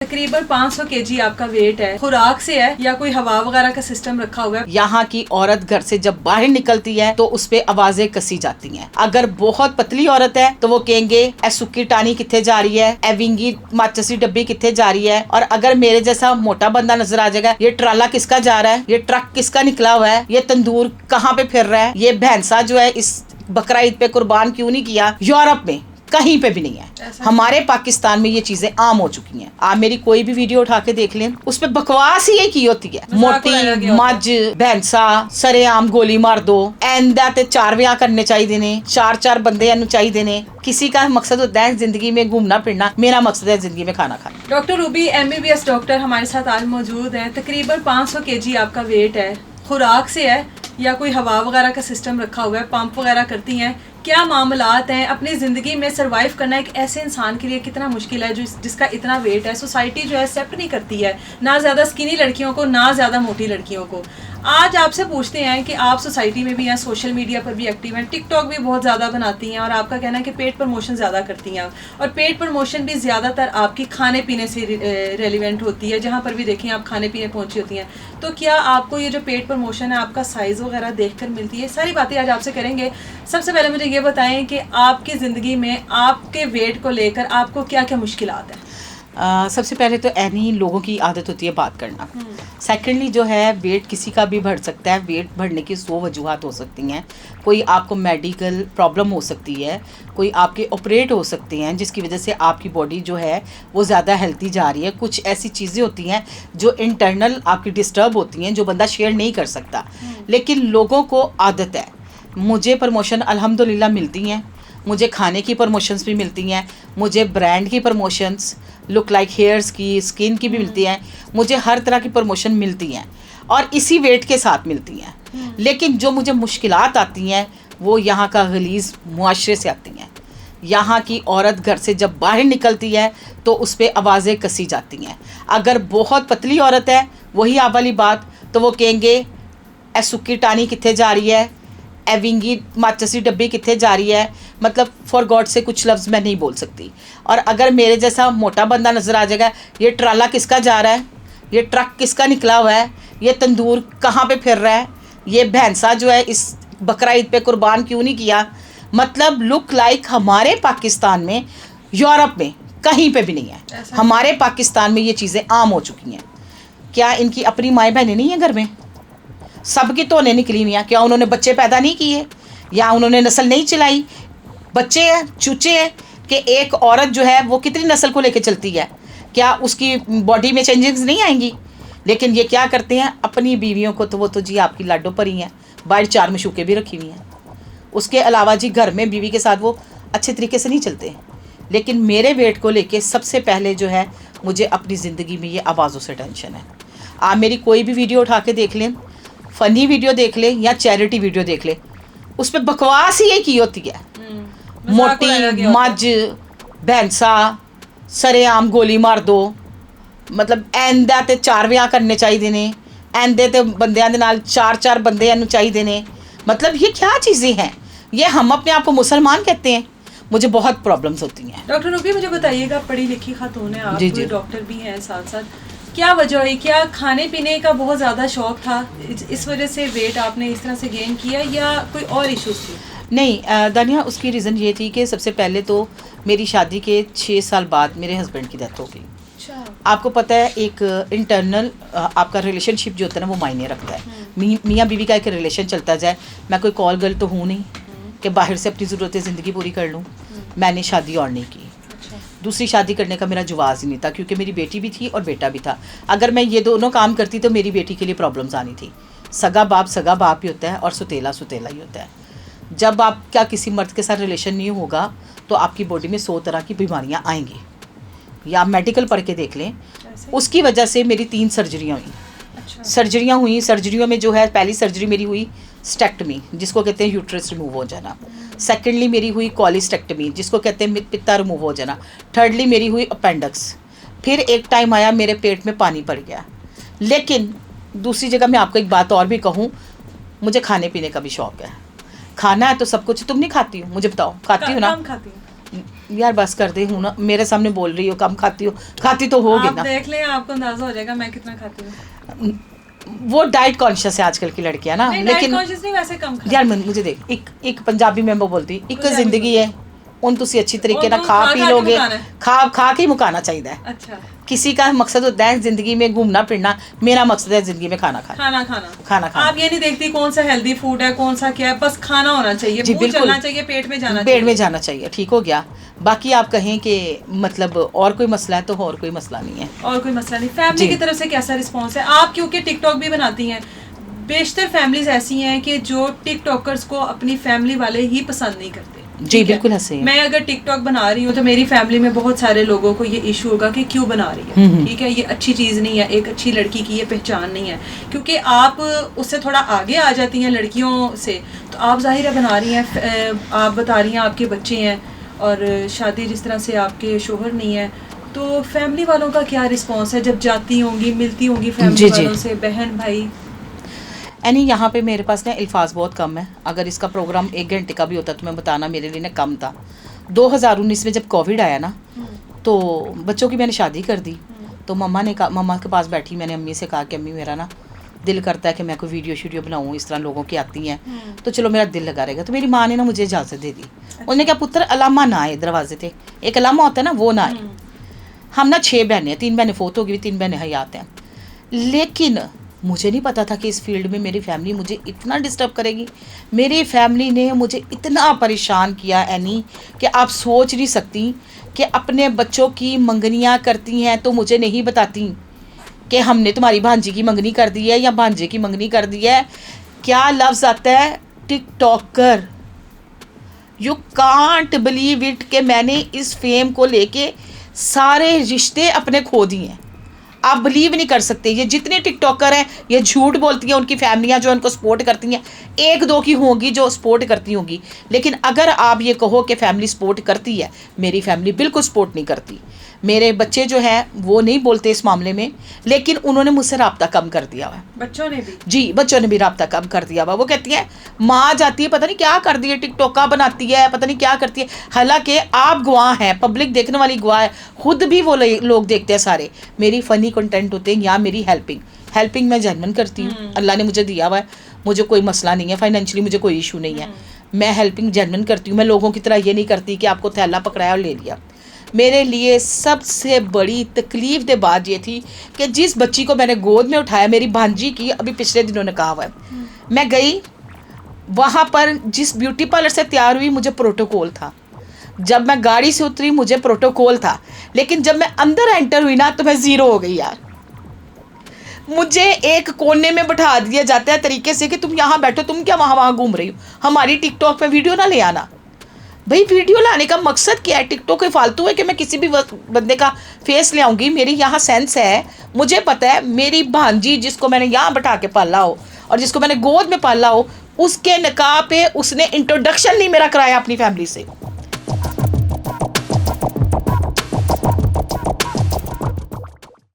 तकरीबन 500 केजी आपका वेट है, खुराक से है या कोई हवा वगैरह का सिस्टम रखा हुआ है? यहाँ की औरत घर से जब बाहर निकलती है तो उस पे आवाजें कसी जाती हैं। अगर बहुत पतली औरत है तो वो कहेंगे ए सुक्की टानी किथे जा रही है, ए विंगी माचिस की डब्बी किथे जा रही है। और अगर मेरे जैसा मोटा बंदा नजर आ जाएगा, ये ट्राला किसका जा रहा है, ये ट्रक किसका निकला हुआ है, ये तंदूर कहाँ पे फिर रहा है, ये भैंसा जो है इस बकरा ईद पे कुर्बान क्यों नहीं किया। यूरोप में कहीं पे भी नहीं है, हमारे पाकिस्तान में ये चीजें आम हो चुकी हैं। आप मेरी कोई भी वीडियो उठा के देख लें, उस पे बकवास ही की होती है। मोटी मज भैंसा सरेआम गोली मार दो, एंदा ते 4 ब्याह करने चाहिए ने, 4 बंदे चाहिए ने। किसी का मकसद होता है जिंदगी में घूमना फिरना, मेरा मकसद है जिंदगी में खाना खाना। डॉक्टर रूबी MBBS डॉक्टर हमारे साथ आज मौजूद है। तकरीबन 500 केजी आपका वेट है, खुराक से है या कोई हवा वगैरह का सिस्टम रखा हुआ है, पंप वगैरह करती हैं, क्या मामलात हैं? अपनी ज़िंदगी में सरवाइव करना एक ऐसे इंसान के लिए कितना मुश्किल है जिसका इतना वेट है। सोसाइटी जो है एक्सेप्ट नहीं करती है, ना ज़्यादा स्किनी लड़कियों को, ना ज़्यादा मोटी लड़कियों को। आज आपसे पूछते हैं कि आप सोसाइटी में भी हैं, सोशल मीडिया पर भी एक्टिव हैं, टिकटॉक भी बहुत ज़्यादा बनाती हैं और आपका कहना है कि पेट प्रमोशन ज़्यादा करती हैं और पेट प्रमोशन भी ज़्यादातर आपकी खाने पीने से रेलिवेंट होती है। जहाँ पर भी देखें आप खाने पीने पहुँची होती हैं, तो क्या आपको ये जो पेट प्रमोशन है आपका साइज़ वगैरह देख कर मिलती है? सारी बातें आज आपसे करेंगे। सबसे पहले मुझे ये बताएं कि आपकी ज़िंदगी में आपके वेट को लेकर आपको क्या क्या मुश्किलात हैं? सबसे पहले तो ऐनी लोगों की आदत होती है बात करना। सेकेंडली जो है वेट किसी का भी बढ़ सकता है। वेट बढ़ने की 100 वजूहत हो सकती हैं। कोई आपको मेडिकल प्रॉब्लम हो सकती है, कोई आपके ऑपरेट हो सकते हैं जिसकी वजह से आपकी बॉडी जो है वो ज़्यादा हेल्थी जा रही है। कुछ ऐसी चीज़ें होती हैं जो इंटरनल आपकी डिस्टर्ब होती हैं, जो बंदा शेयर नहीं कर सकता, लेकिन लोगों को आदत है। मुझे प्रमोशन अल्हम्दुलिल्लाह मिलती हैं, मुझे खाने की प्रमोशंस भी मिलती हैं, मुझे ब्रांड की प्रमोशंस, लुक लाइक हेयर्स की, स्किन की भी मिलती हैं, मुझे हर तरह की प्रमोशन मिलती हैं और इसी वेट के साथ मिलती हैं। लेकिन जो मुझे मुश्किलात आती हैं वो यहाँ का गलीज़ मुआशरे से आती हैं। यहाँ की औरत घर से जब बाहर निकलती है तो उस पर आवाज़ें कसी जाती हैं। अगर बहुत पतली औरत है, वही आप वाली बात, तो वो कहेंगे ए सुक्की टानी किथे जा रही है, ए विंगी माचिस की डब्बी किथे जा रही है। मतलब फॉर गॉड से कुछ लफ्ज़ मैं नहीं बोल सकती। और अगर मेरे जैसा मोटा बंदा नज़र आ जाएगा, ये ट्राला किसका जा रहा है, ये ट्रक किसका निकला हुआ है, ये तंदूर कहाँ पे फिर रहा है, ये भैंसा जो है इस बकरा ईद पे कुर्बान क्यों नहीं किया। मतलब लुक लाइक हमारे पाकिस्तान में, यूरोप में कहीं पे भी नहीं है। हमारे पाकिस्तान में ये चीज़ें आम हो चुकी हैं। क्या इनकी अपनी माएँ बहनें नहीं हैं घर में? सबकी तोने निकली हुई हैं। क्या उन्होंने बच्चे पैदा नहीं किए या उन्होंने नस्ल नहीं चलाई? बच्चे हैं, चूचे हैं कि एक औरत जो है वो कितनी नस्ल को लेकर चलती है, क्या उसकी बॉडी में चेंजेस नहीं आएंगी? लेकिन ये क्या करते हैं, अपनी बीवियों को तो वो तो जी आपकी लाडो पर ही हैं, बाहर 4 मशूक़ें भी रखी हुई हैं। उसके अलावा जी घर में बीवी के साथ वो अच्छे तरीके से नहीं चलते। लेकिन मेरे वेट को लेके सबसे पहले जो है मुझे अपनी ज़िंदगी में ये आवाज़ों से टेंशन है। आप मेरी कोई भी वीडियो उठा के देख लें, फ़नी वीडियो देख लें या चैरिटी वीडियो देख लें, उस पर बकवास ही की होती है। मोटी मज भैंसा सरेआम गोली मार दो, मतलब एंदा ते 4 ब्याह करने चाहिए ने, एंदे ते बंदियां दे नाल 4 बंदे चाहिए ने। मतलब ये क्या चीज़ें हैं? ये हम अपने आप को मुसलमान कहते हैं। मुझे बहुत प्रॉब्लम्स होती हैं। डॉक्टर रूबी मुझे बताइएगा, पढ़ी लिखी खातून है आप, जी जी, डॉक्टर भी हैं साथ साथ, क्या वजह है? क्या खाने पीने का बहुत ज़्यादा शौक था, इस वजह से वेट आपने इस तरह से गेन किया या कोई और इश्यूज थी? नहीं दानिया, उसकी रीज़न ये थी कि सबसे पहले तो मेरी शादी के 6 साल बाद मेरे हस्बैंड की डेथ हो गई। आपको पता है एक इंटरनल आपका रिलेशनशिप जो होता है ना वो मायने रखता है। मियाँ बीवी का एक रिलेशन चलता जाए। मैं कोई कॉल गर्ल तो हूँ नहीं कि बाहर से अपनी ज़रूरतें ज़िंदगी पूरी कर लूँ। मैंने शादी और नहीं की। दूसरी शादी करने का मेरा जवाज़ ही नहीं था, क्योंकि मेरी बेटी भी थी और बेटा भी था। अगर मैं ये दोनों काम करती तो मेरी बेटी के लिए प्रॉब्लम्स आनी थी। सगा बाप ही होता है और सुतेला ही होता है। जब आपका किसी मर्द के साथ रिलेशन नहीं होगा तो आपकी बॉडी में 100 तरह की बीमारियां आएंगी, या आप मेडिकल पढ़ के देख लें। उसकी वजह से मेरी 3 सर्जरियां हुई। सर्जरियों में जो है, पहली सर्जरी मेरी हुई स्टेक्टमी, जिसको कहते हैं यूट्रस रिमूव हो जाना। सेकेंडली मेरी हुई कॉलिस्टेक्टमी, जिसको कहते हैं पित्ता रिमूव हो जाना। थर्डली मेरी हुई अपेंडिक्स। फिर एक टाइम आया मेरे पेट में पानी पड़ गया। लेकिन दूसरी जगह मैं आपको एक बात और भी कहूँ, मुझे खाने पीने का भी शौक़ है। खाना है तो सब कुछ। तुम नहीं खाती हो? मुझे बताओ, खाती हो ना? यार बस कर दे हूँ ना, मेरे सामने बोल रही हो कम खाती हो, खाती तो होगी आप ना। देख लें, आपको अंदाजा हो जाएगा मैं कितना खाती हूँ। वो डाइट कॉन्शियस है आजकल की लड़कियां ना, नहीं, डाइट लेकिन कॉन्शियस नहीं, वैसे कम खाती यार मुझे देख, एक पंजाबी मैं बोलती एक पंजाबी जिंदगी है, उन तुसी अच्छी तरीके ना ਉਹਨੂੰ खा ਖਾ पी ਖਾ ਕੇ लोगे, ਮੁਕਾਣਾ ਹੈ। खा के ही मुकाना चाहिए। अच्छा, किसी का मकसद होता है जिंदगी में घूमना फिरना, मेरा मकसद है जिंदगी में खाना खाना। खाना आप ये नहीं देखती कौन सा हेल्दी फूड है, कौन सा क्या है, बस खाना होना चाहिए, जी मुंह बिल्कुल, चलना चाहिए, पेट में जाना पेट में जाना चाहिए, ठीक हो गया। बाकी आप कहें कि मतलब और कोई मसला है तो और कोई मसला नहीं है, और कोई मसला नहीं। फैमिली की तरफ से कैसा रिस्पॉन्स है? आप क्योंकि टिकटॉक भी बनाती हैं, बेशतर फैमिलीज ऐसी हैं कि जो टिकटॉकर्स को अपनी फैमिली वाले ही पसंद नहीं करते। जी बिल्कुल ऐसे है। मैं अगर टिकटॉक बना रही हूँ तो मेरी फैमिली में बहुत सारे लोगों को ये इशू होगा कि क्यों बना रही है, ठीक है, ये अच्छी चीज़ नहीं है, एक अच्छी लड़की की ये पहचान नहीं है, क्योंकि आप उससे थोड़ा आगे आ जाती हैं लड़कियों से, तो आप जाहिर है बना रही हैं, आप बता रही हैं आपके बच्चे हैं और शादी जिस तरह से आपके शोहर नहीं है, तो फैमिली वालों का क्या रिस्पॉन्स है जब जाती होंगी, मिलती होंगी फैमिली वालों से, बहन भाई? यानी यहाँ पे मेरे पास ना अल्फाज बहुत कम है। अगर इसका प्रोग्राम 1 घंटे का भी होता तो मैं बताना मेरे लिए ना कम था। 2019 में जब कोविड आया ना, तो बच्चों की मैंने शादी कर दी, तो मम्मा के पास बैठी, मैंने अम्मी से कहा कि अम्मी मेरा ना दिल करता है कि मैं कोई वीडियो बनाऊँ, इस तरह लोगों की आती हैं, तो चलो मेरा दिल लगा रहेगा। तो मेरी माँ ने ना मुझे इजाज़त दे दी। उन्होंने कहा पुत्र अलामा ना आए, दरवाजे थे एक अलामा होता है ना, वो ना आए। हम ना 6 बहनें हैं, 3 बहनें फोत हो गई, 3 बहनें हयात हैं। लेकिन मुझे नहीं पता था कि इस फील्ड में मेरी फैमिली मुझे इतना डिस्टर्ब करेगी। मेरी फैमिली ने मुझे इतना परेशान किया एनी कि आप सोच नहीं सकती, कि अपने बच्चों की मंगनियाँ करती हैं तो मुझे नहीं बताती कि हमने तुम्हारी भांजी की मंगनी कर दी है या भांजे की मंगनी कर दी है। क्या लफ्ज़ आता है, TikToker. You can't believe it कि मैंने इस फेम को लेके सारे रिश्ते अपने खो दिए हैं। आप बिलीव नहीं कर सकते, ये जितने टिकटॉकर हैं ये झूठ बोलती हैं, उनकी फैमिलियां जो उनको सपोर्ट करती हैं 1-2 की होंगी जो सपोर्ट करती होंगी, लेकिन अगर आप ये कहो कि फैमिली सपोर्ट करती है, मेरी फैमिली बिल्कुल सपोर्ट नहीं करती। मेरे बच्चे जो हैं वो नहीं बोलते इस मामले में, लेकिन उन्होंने मुझसे रब्ता कम कर दिया हुआ है। बच्चों ने भी? जी, बच्चों ने भी रब्ता कम कर दिया हुआ। वो कहती हैं माँ जाती है पता नहीं क्या कर दी है, टिकटॉका बनाती है, पता नहीं क्या करती है। हालांकि आप गवाह हैं, पब्लिक देखने वाली गवाह है, खुद भी वो लोग देखते हैं सारे। मेरी फ़नी कंटेंट होते हैं या मेरी हेल्पिंग मैं जेन्युइन करती हूँ, अल्लाह ने मुझे दिया हुआ है, मुझे कोई मसला नहीं है, फाइनेंशियली मुझे कोई इशू नहीं है, मैं हेल्पिंग जेन्युइन करती हूँ। मैं लोगों की तरह ये नहीं करती कि आपको थैला पकड़ाया और ले लिया। मेरे लिए सबसे बड़ी तकलीफ दे बात ये थी कि जिस बच्ची को मैंने गोद में उठाया, मेरी भांजी की, अभी पिछले दिनों ने कहा हुआ है, मैं गई वहाँ पर, जिस ब्यूटी पार्लर से तैयार हुई मुझे प्रोटोकॉल था, जब मैं गाड़ी से उतरी मुझे प्रोटोकॉल था, लेकिन जब मैं अंदर एंटर हुई ना तो मैं ज़ीरो हो गई यार। मुझे एक कोने में बैठा दिया जाता है तरीके से कि तुम यहाँ बैठो, तुम क्या वहाँ घूम रही हो, हमारी टिकटॉक पे वीडियो ना ले आना। भाई वीडियो लाने का मकसद क्या है? टिकटॉक के फालतू है कि मैं किसी भी बंदे का फेस ले आऊँगी? मेरी यहाँ सेंस है, मुझे पता है मेरी भांजी जिसको मैंने यहाँ बैठा के पाला हो और जिसको मैंने गोद में पाला हो, उसके निकाह पे उसने इंट्रोडक्शन नहीं मेरा कराया अपनी फैमिली से।